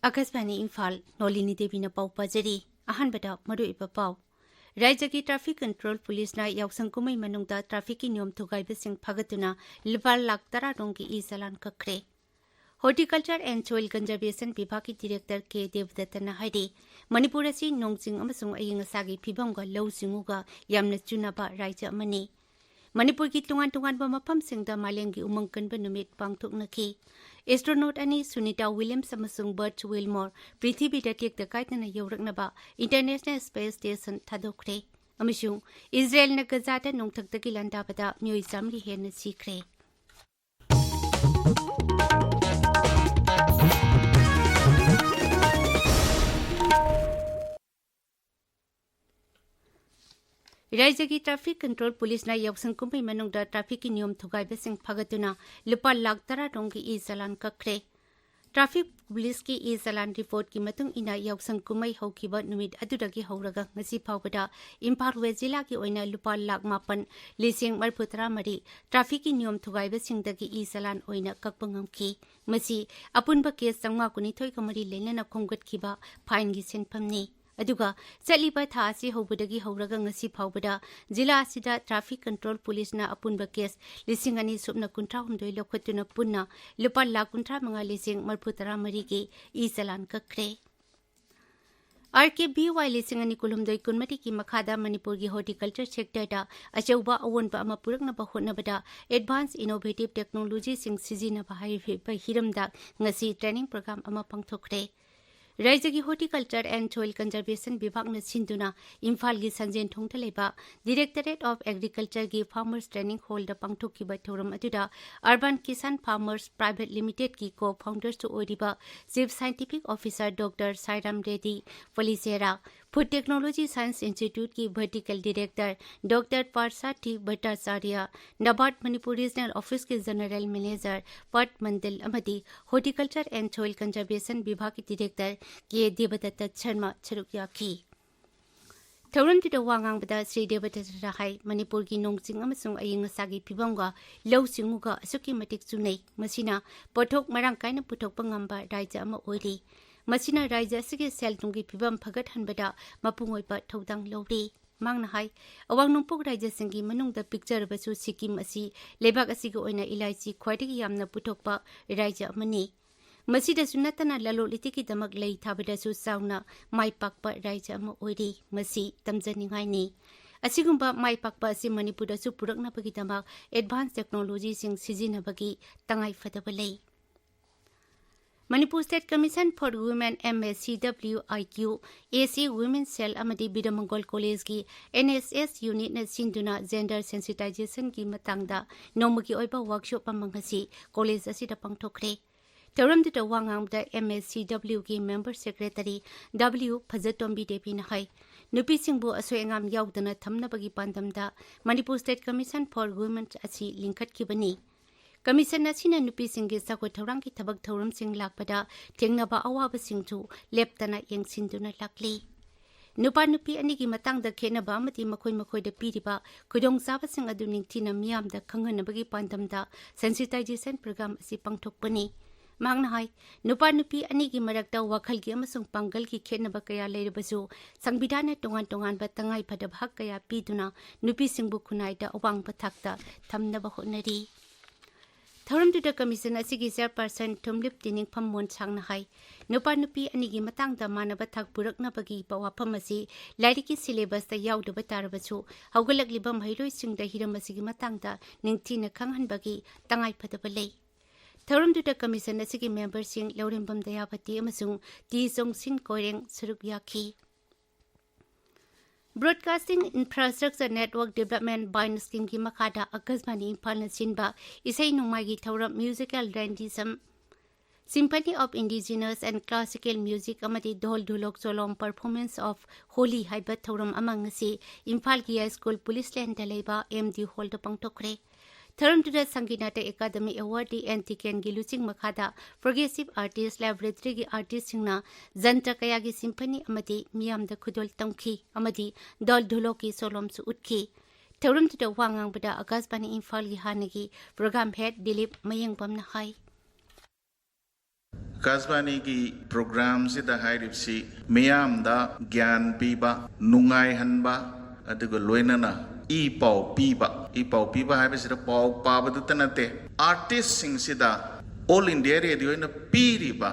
Akasbani Imphal, Nolini Devi na pau pajari, ahanbada maruiba pau. Raja ki traffic control police na yaksang kumay manungda traffic ki niyom thugay basing pagatuna lupal lakh tara rongi isalan kakre. Horticulture and Soil Conservation Vibhag ki Director K. Devdatta na hari, Manipur asi nongching amasung aying asagi phibamga lau singuga yamna chunaba raja mani. Manipur ki tungan-tungan ba mapamsingda malengi umangkanba numit pangthoknaki. Astronaut ani Sunita Williams amasung Burt Wilmore Prithibida tekda kaitna yauraknaba International Space Station thadokre. Amasung Israel na Gaza-da nongthakdagi landabada miyoi samri henna sikre. Raja ki traffic control police na yaksang kumay manungda traffic ki niyom thugay basing pagatuna lupa lakh tara rongi isalan kakre. Traffic police ki isalan report ki matung ina yaksang kumay hawkiba numit adudagi hawraga ngasi phawbada Imphal West Jilla ki oina lupa lakh mapan lising marputara mari traffic ki niyom thugay basing dagi isalan oina kakpangamki. Masi apunba case sangma kunithoy kamari lenana khonggat kiba fine gi senpamni. Aduga Saliba Thasi Hobudagi Horaga Ngasi Powbada, Zilla Sida Traffic Control Police na Apunba case, Lissingani Subna Kuntra Humdo Lokotuna Punna, Lupa La Kuntra Manga Lissing Marputara Marigi, Isalan Kakre. RKBY Lissingani Kulumdoi Kunmati ki Makada Manipur ki horticulture sector da Achauba Awonba Amapurak na Bahona Bada, Advanced Innovative Technology Sing Sizina Bahai Hiramda, Ngasi Training Program Amapangtokre. Raja ki Horticulture and Soil Conservation Vibhag na sinduna Imphal ki Sanjen Thongthaleba Directorate of Agriculture ki Farmers Training Hall da pangthok ki bathoram aduda Urban Kisan Farmers Private Limited ki co-founders to Oriba Chief Scientific Officer Dr. Sairam Reddy Policera Food Technology Science Institute ki Vertical Director Dr. Parsati Bhattacharya Nabat Manipur Regional Office ki General Manager Pat Mandil Amadi Horticulture and Soil Conservation Vibhag ki Director K. Devdatta Sharma Charukyaki. Thauram ti wangang bada Sri Devdatta hai Manipur ki nongching amasung aying asagi phibamga lau singuga asuki matik chunei masina pothok marang kaina puthok pangamba raija ama oiri. Masina raija asigi sel tungi phibam phagat hanbada mapungoi pa thodang lori. Mangna hai awang nungpuk raija singi manungda picture basu Sikkim asi lebak asigi oina ilaichi khwaidagi yamna puthokpa raija amani. Masida sunatana lalo litiki damak lay thabadasu sauna mai pakpa raija ama oiri masi tamjaningai ni. Asigumba mai pakpa asi Manipur su purakna bagi damak advanced technology sing sizinabagi tangai fadabalay. Manipur State Commission for Women MSCWIQ AC Women's Cell Amadi Bidamangol College ki NSS unit na sinduna gender sensitization ki matangda nomagi oiba workshop pamangasi college asida pangthokre. Thauram ti wangang da MSCW ki member secretary W Phajatombi Devi na hai nupi singbu asoi angam yaudana thamna bagi pandamda Manipur State Commission for Women asi linkat ki bani. Commission asina nupi singi sakoi thaurang ki thabak thauram sing lakpada thengnaba awaba singthu leptana yengsinduna lakli. Nupa nupi ani ki matangda khenaba amati makhoi da piriba khudong saba sing adu ningthina miyamda khanganabagi pandamda sensitization program asi pangthokpani. Mangna hai nupa nupi ani ki marakta wakhal ki amasung pangal ki khenaba kaya leirabasu sangbidana tongan ba tangai phada bhag kaya piduna nupi singbu khunai da awang pathakta thamnaba honari. Thauram tu da commission asigi chairperson Thumlip Tining Phammon Changna hai nupa nupi ani ki matangda manaba thak purakna bagi pawafam asi lairiki syllabus ta yaudaba tarabasu haugalakliba mairoi singda hiram asigi matangda ningthina khanghanbagi tangai phadaba lei. Thauram tu da commission asigi member sing Laurimbam Dayapati amasung T Song Sin Koreng saruk yaki. Broadcasting Infrastructure Network Development Bind Scheme ki makada Akasbani Imphal na sinba isai nungmai gi thauram musical dandism Symphony of Indigenous and Classical Music amadi Dhol Dhulok Solom Performance of Holi haiba thauram amangasi Imphal ki High School Police Land dalaiba MD Hall da pangtokre. Thauram tu da Sanginata Academy Awardee and Tiken gi luching makada Progressive Artist Laboratory gi artist singna Jantra kaya gi symphony amadi miyam da khudol tangki amadi Dhol Dhulok ki solom su utki. Thauram tu da wangang bada Akasbani Imphal gi hanagi program head Dilip Mayangpam na hai. Kasbani ki program si da hai ripsi miyam da gyan piba nungai hanba adugo loina na I pau piba hai bisi da pau paba du tanate artist sing si da all India radio na piriba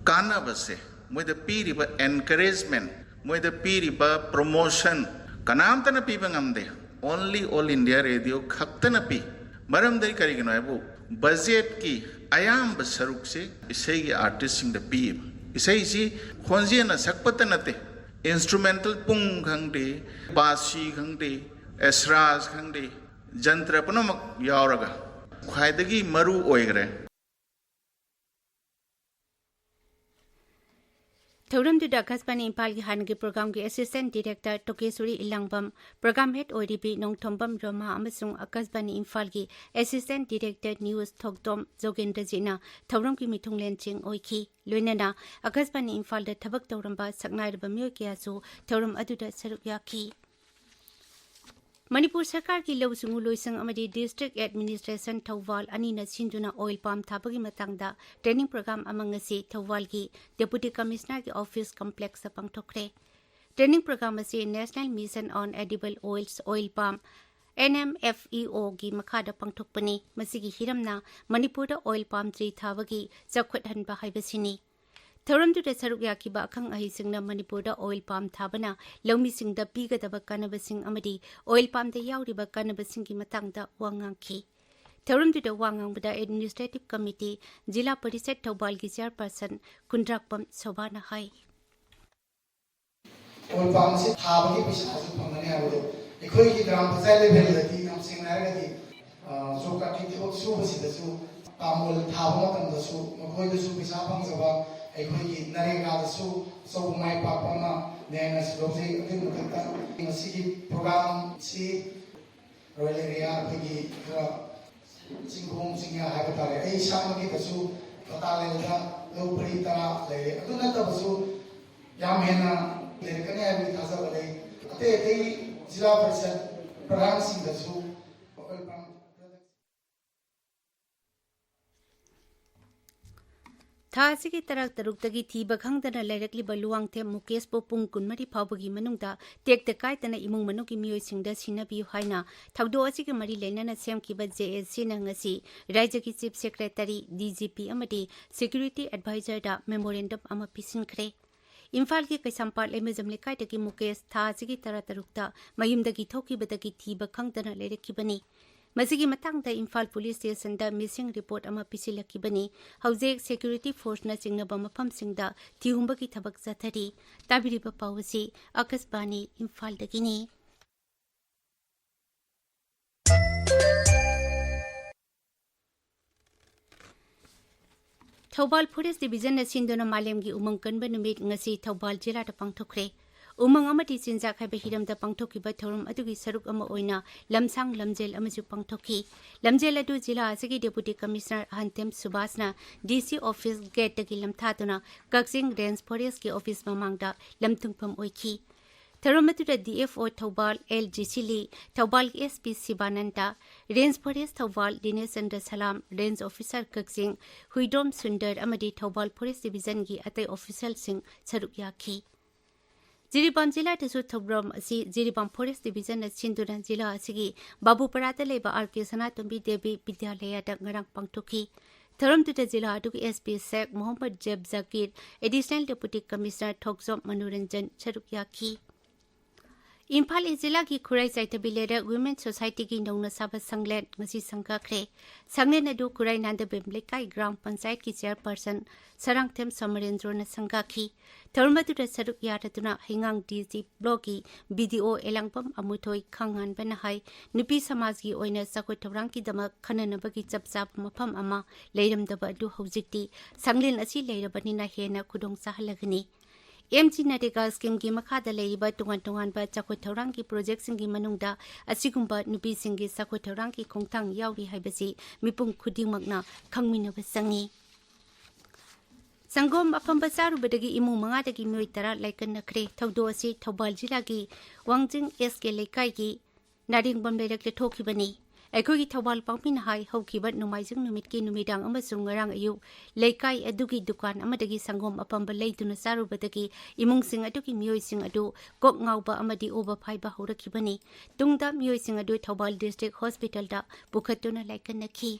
kana base moi da piriba encouragement moi da piriba promotion kanam tana piba ngamde only all India radio khaktana pi maram dai kari gino bu budget ki ayam basaruk se isai ki artist sing da pi isai si khonje na sakpata nate instrumental pung khangde basi khangde esras khangde jantra panamak yauraga khwaidagi maru oigre Thauram du Akashbani Imphal ki hangi program ki assistant director Tokesuri Ilangbam program head ODB Nongthombam Rama amasung Akashbani Imphal ki assistant director news Thokdom Jogendra Jina Thauram ki mithunglen ching oiki loinana Akashbani Imphal da thabak tawramba saknairba myo kya su thauram aduda saruk yaki Manipur Sarkar ki lau sungu loisang amadi district administration Thawal anina sinduna oil palm thabagi matangda training program amangasi Thawal ki deputy commissioner ki office complex sa pangthokre training program asi national mission on edible oils oil palm NMFEO ki makhada pangthokpani masigi hiramna Manipur da oil palm tree thabagi chakhwat hanba haibasini Thauram du saruk yakiba akhang ahi singna Manipur da oil palm thabana laumi singda pigadaba kanabasing amadi oil palm da yauriba kanabasing ki matangda wangangki Thauram du wangang bada administrative committee Jila Parishad Thawbal ki chairperson Kundrakpam Sobana hai oil palm se thabagi pisa asu phangani habu ekhoi ki gram panchayat level da ti am singna ga ti so ka ti thok su basi da su pamol thabama tam da su khoi da su pisa phangzaba ꯑꯩꯈꯣꯏꯒꯤ ꯅꯔꯦꯒꯥꯗꯁꯨ ꯑꯆꯧꯕ ꯃꯥꯏ ꯄꯥꯛꯄ ꯑꯃ ꯅꯦꯅ ꯂꯧꯖꯩ ꯑꯗꯨꯒꯤ ꯃꯊꯛꯇ ꯃꯁꯤꯒꯤ ꯄ꯭ꯔꯣꯒ꯭ꯔꯥꯝꯁꯤ royal area ꯑꯩꯈꯣꯏꯒꯤ ꯈꯔ ꯆꯤꯡꯈꯣꯡ ꯆꯤꯡꯌꯥ ꯍꯥꯏꯕ ꯇꯥꯔꯦ ꯑꯩ ꯏꯁꯥꯃꯛꯀꯤꯗꯁꯨ ꯄꯇꯥ ꯂꯩꯕꯗ ꯂꯧ ꯄꯔꯤ 10 ꯂꯩꯔꯦ ꯑꯗꯨ ꯅꯠꯇꯕꯁꯨ ꯌꯥꯝ ꯍꯦꯟꯅ ꯂꯩꯔꯛꯀꯅꯤ ꯍꯥꯏꯕꯒꯤ ꯊꯥꯖꯕ ꯂꯩ ꯑꯇꯩ ꯑꯇꯩ ꯖꯤꯂꯥ ꯄꯔꯤꯁꯗ ꯄ꯭ꯔꯙꯥꯟꯁꯤꯡꯗꯁꯨ Thasi ki tarak taruktagi thiba khangdana lairakliba luwangthe Mukesh po pung kunmari phawbagi manungda tekta kaitana imung manuki miyoi singda sinabi haina thawdo asigi mari leinana semkiba JSC na ngasi Rajya ki Chief Secretary DGP amadi Security Advisor da memorandum ama pisinkhre Imphal ki Kaisampal Lemejam lekaitagi Mukesh thasi ki taratarukta mayumdagi thokibadagi thiba khangdana lairakibani Masigi matangda Imphal Police Station da missing report ama pisilakibani haujek security force na chingnaba mafam singda thihumbagi thabak zathari tabiriba pawasi Akashbani Imphal dagini Thawbal Forest Division na sindona malemgi umang kanba numit ngasi Thawbal jila da pangthokre Umang amati sinjak haiba hiramda pangthokiba thorum adugi saruk ama oina lamsang lamjel amaju pangthoki lamjel adu jila asigi deputy commissioner Hantem Subasna DC office gate tagi lamthaduna Kaksing Range Forest ki office mamangda lamthungpam oiki Tharumatuda DFO Thawbal LGC Li Thawbal SP Sibananda Range Forest Thawbal Dinesandra Salam Range Officer Kaksing Huidom Sundar amadi Thawbal Forest Division gi atai official sing saruk yaki Jiribam Jila Tasu Thobram asi Jiribam Forest Division na Sinduran Jila asigi Babu Parata leba RK Sanatombi Devi Vidyalaya da ngarang pangthoki Tharam tuta Jila adugi SP Sek Muhammad Jeb Zakir Additional Deputy Commissioner Thokzom Manuranjan Charukyaki Imphal Jila ki Khurai Saitabilera Women Society ki Nongna Saba Sanglet ngasi sangkakre Sanglen adu Khurai Nanda Bemlekai Gram Panchayat ki Chairperson Sarangthem Samarendra na sangkaki Tharmatuda Saruk Yaratuna Hingang DC Blogi BDO Elangpam Amuthoi Khangan Banahai Nupi Samajgi Oina Sakoi Thaurangki Dama Khananabagi Chapchap Mafam Ama Leiramdaba adu Hojikti Sanglen asi leirabanina hena khudong sahalagani MG Narega scheme ki makhada leiba tungan ba chakoi thorang ki project singi manungda asigumba nupi singi sakoi thorang ki khongthang yauri haibasi mipum khudingmakna khangminaba sangi Sangom apamba saru badagi imung manga dagi mioi tara laikan nakre thawdo asi Thawbal jila ki Wangjing SK lekai ki naring bam leirak le thokibani ꯑꯩꯈꯣꯏꯒꯤ ꯊꯧꯕꯥꯜ ꯄꯥꯡꯄꯤꯅ ꯍꯥꯏ ꯍꯧꯈꯤꯕ ꯅꯣꯡꯃꯥꯏꯖꯤꯡ ꯅꯨꯃꯤꯠꯀꯤ ꯅꯨꯃꯤꯗꯥꯡ ꯑꯃꯁꯨꯡ ꯉꯔꯥꯡ ꯑꯌꯨꯛ ꯂꯩꯀꯥꯏ ꯑꯗꯨꯒꯤ ꯗꯨꯀꯥꯟ ꯑꯃꯗꯒꯤ ꯁꯪꯒꯣꯝ ꯑꯄꯝꯕ ꯂꯩꯗꯨꯅ ꯆꯥꯔꯨꯕꯗꯒꯤ ꯏꯃꯨꯡꯁꯤꯡ ꯑꯗꯨꯒꯤ ꯃꯤꯑꯣꯏꯁꯤꯡ ꯑꯗꯨ ꯀꯣꯛ ꯉꯥꯎꯕ ꯑꯃꯗꯤ ꯑꯣꯕ ꯐꯥꯏꯕ ꯍꯧꯔꯛꯈꯤꯕꯅꯤ ꯇꯨꯡꯗ ꯃꯤꯑꯣꯏꯁꯤꯡ ꯑꯗꯨ ꯊꯧꯕꯥꯜ ꯗꯤꯁꯇ꯭ꯔꯤꯛ ꯍꯣꯁꯄꯤꯇꯥꯜꯗ ꯄꯨꯈꯠꯇꯨꯅ ꯂꯥꯏꯀꯠꯅꯈꯤ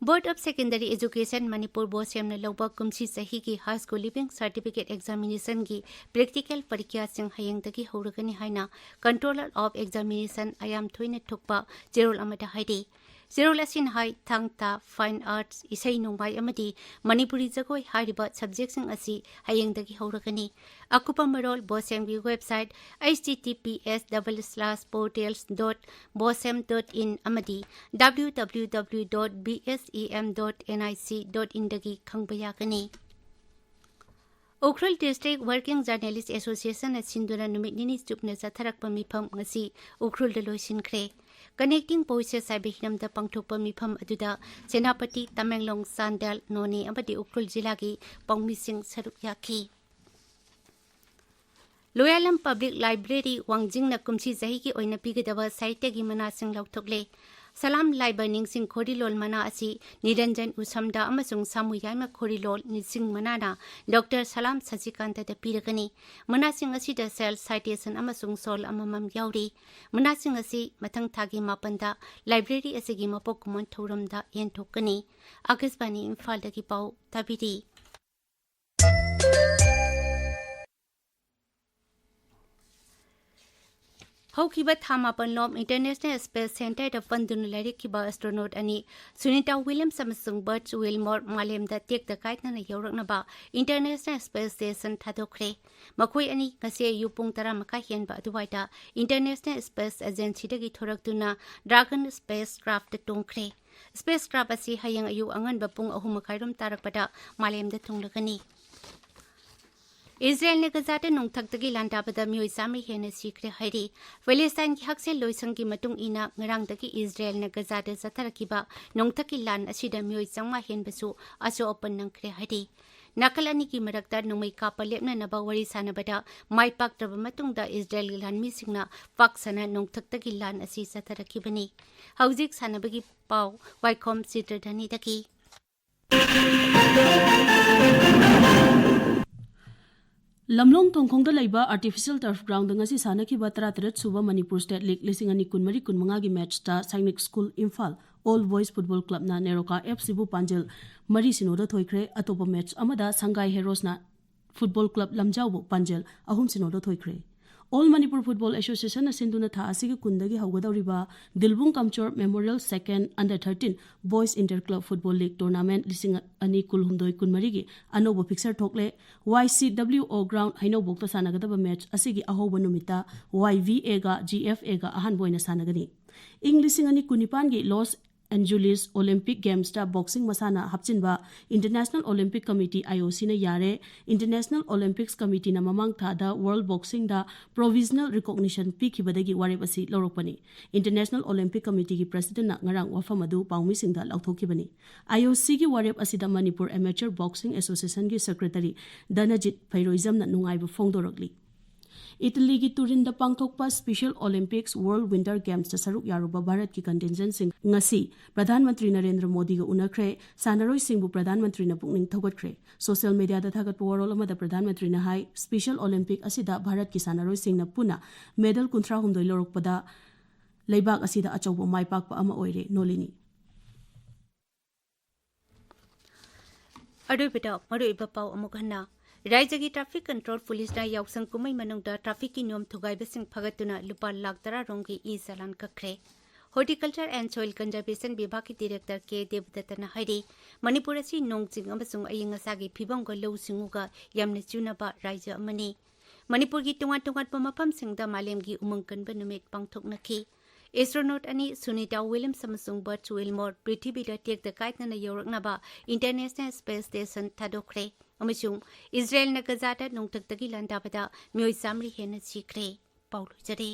Board of Secondary Education Manipur BOSEMꯅ ꯂꯧꯕ ꯀꯨꯝꯁꯤ ꯆꯍꯤꯒꯤ High School Living Certificate Examinationꯒꯤ Practical ꯄꯔꯤꯈ꯭ꯌꯥꯁꯤꯡ ꯍꯌꯦꯡꯗꯒꯤ ꯍꯧꯔꯒꯅꯤ ꯍꯥꯏꯅ Controller of Examination ꯑꯌꯥꯝ ꯊꯣꯏꯅ ꯊꯣꯛꯄ ꯆꯦꯔꯣꯜ ꯑꯃꯗ ꯍꯥꯏꯔꯤ ꯆꯦꯔꯣꯜ ꯑꯁꯤꯅ ꯍꯥꯏ ꯊꯥꯡꯇꯥ ꯐꯥꯏꯟ ꯑꯥꯔꯠꯁ ꯏꯁꯩ ꯅꯣꯡꯃꯥꯏ ꯑꯃꯗꯤ ꯃꯅꯤꯄꯨꯔꯤ ꯖꯒꯣꯏ ꯍꯥꯏꯔꯤꯕ ꯁꯕꯖꯦꯛꯁꯤꯡ ꯑꯁꯤ ꯍꯌꯦꯡꯗꯒꯤ ꯍꯧꯔꯒꯅꯤ ꯑꯀꯨꯞꯄ ꯃꯔꯣꯜ BOSEMꯒꯤ ꯋꯦꯕꯁꯥꯏꯠ https://portals.bosem.in ꯑꯃꯗꯤ www.bsem.nic.in दगी खंगबा यागनी Ukhrul district working journalist association सिंधुना नुमित निनी चुपना चथरकपा मिफम ngasi उख्रुल द लोइसिनख्रे कनेक्टिंग वॉइसेस हाइबे हिरमदा पांगथोकपा मिफम अदुदा सेनापति तमेंगलोंग चांदल नोनी अमदी उख्रुल जिलागी पांगमिसिंग सरुक याखी लोयालम पब्लिक लाइब्रेरी वांगजिंगना कुमसी जही की ओइना पिगदबा साहित्यगी मनासिंग लौथोकले सलाम लाइबनिंग सिंह खोरीलोल मना असी निरंजन उसमदा अमसुंग सामुयाइमा खोरीलोल निसिंग मनाना डॉक्टर सलाम सचिकांत द पीरगनी मनासिंग असी द सेल साइटेशन अमसुंग सोल अममम याउरी मनासिंग असी मथंग थागी मापंदा लाइब्रेरी असिगी मपोक कुमन थौरमदा येनथोकनी आकाशवाणी इम्फाल दगी पाउ ताबिरी हौखिबा थामापनलोम इंटरनेशनल स्पेस सेंटर द फंदुन लाइरिखिबा एस्ट्रोनॉट अनि सुनीता विलियम्स अमसुंग बर्च विलमोर मालेमदा टेकदा काइतना यौरकनबा इंटरनेशनल स्पेस स्टेशन थादोखरे मखोय अनि ngasi युपुंग तरा मका हेनबा दुवाइदा इंटरनेशनल स्पेस एजेंसी दगी थोरक्तुना ड्रैगन स्पेस क्राफ्ट टोंखरे स्पेस क्राफ्ट असि हयंग अयु अंगनबा पुंग अहुम मखाइरम तारकपदा मालेमदा थोंगलगनी इजराइल ने गजाते नोंथक्तगी लांदाबदा मियोय सामि हेने सिक्रे हाइरी पैलेस्टाइन की हकसे लोइसंगी मतुंग इना ngरangदगी इजराइल ने गजाते जथरकिबा नोंथकी लान असिदा मियोय चंगमा हेनबसु असो ओपन नंखरे हाइरी नाकल अनि की मरक्ता नोंमै कापा लेपननबा वरी सानबदा माइपाक्तबा मतुंगदा इजराइल लानमी सिंगना पाक्सना नोंथक्तगी लान असि जथरकिबनी हौजिक सानबगी पाव वाइखोम चित्रधनी दगी लमलोंग थोंखोंग लैबा artificial turf ground ngasi sanakhiba 33 suba manipur state league 2023 gi match ta sainik school imphal all boys football club na neroka fc bu panjel mari sinoda thoikre atopa match amada sangai heroes na football club lamjau bu panjel ahum sinoda thoikre All Manipur Football Association asinduna tha asigi kundagi haugadawriba Dilbung Kamchor Memorial Second Under 13 Boys Inter-Club Football League Tournament lising ani kulhumdoi kunmarigi anobo fixture thokle YCWO ground haino bokta sanagadaba match asigi ahoba numita YVA ga GFA ga ahan boina sanagani English ani kunipan gi Los Angeles Olympic Games ta boxing masana hapchinba International Olympic Committee IOC na yare International Olympics Committee na mamang thada World Boxing da provisional recognition pikibadagi warepasi lorokpani International Olympic Committee gi president na ngarang wafamadu paumi singda lauthokibani IOC gi warep asida Manipur Amateur Boxing Association gi secretary Danajit Phairoizam na nungaibu fongdorokli Italy ki Turin da pangthokpa Special Olympics World Winter Games ta saruk yaruba Bharat ki contingent sing ngasi Pradhan Mantri Narendra Modi ga unakre sanaroi singbu Pradhan Mantri na pukning thogatkre social media da thagat warol amada Pradhan Mantri na hai Special Olympic asida Bharat ki sanaroi sing na puna medal 13 lorokpada leibak asida achawbo maipakpa ama oire Nolini Adoi beta maroi bapau amukhanna राज्य की traffic control police ना याउसंग कुमई मनुंगदा traffic की नियम थुगाइबसिंग फगतुना लुपा लाख 10 रोंगी ई चालान कखरे horticulture and soil conservation विभाग की director के देवदत्तना हाइरी मणिपुर असि नोंगजिंग अमसुंग अयिंगसागी फिबंग लौसिंगुगा यामने चुनबा राज्य अमनी मणिपुर की टुंगा मफमसिंगदा मालेमगी उमंग कनबा नुमित पांगथोकनखी एस्ट्रोनॉट अनि सुनीता विलियम्स अमसुंग बर्च विलमोर पृथ्वीदा टेकदा काइतना यौरकनबा इंटरनेशनल स्पेस स्टेशन थादोखरे अमसुंग इजराइल न गजाता नोंथक्तगी लांदाबदा मियोय सामरी हेना सिखरे पाउलो जरे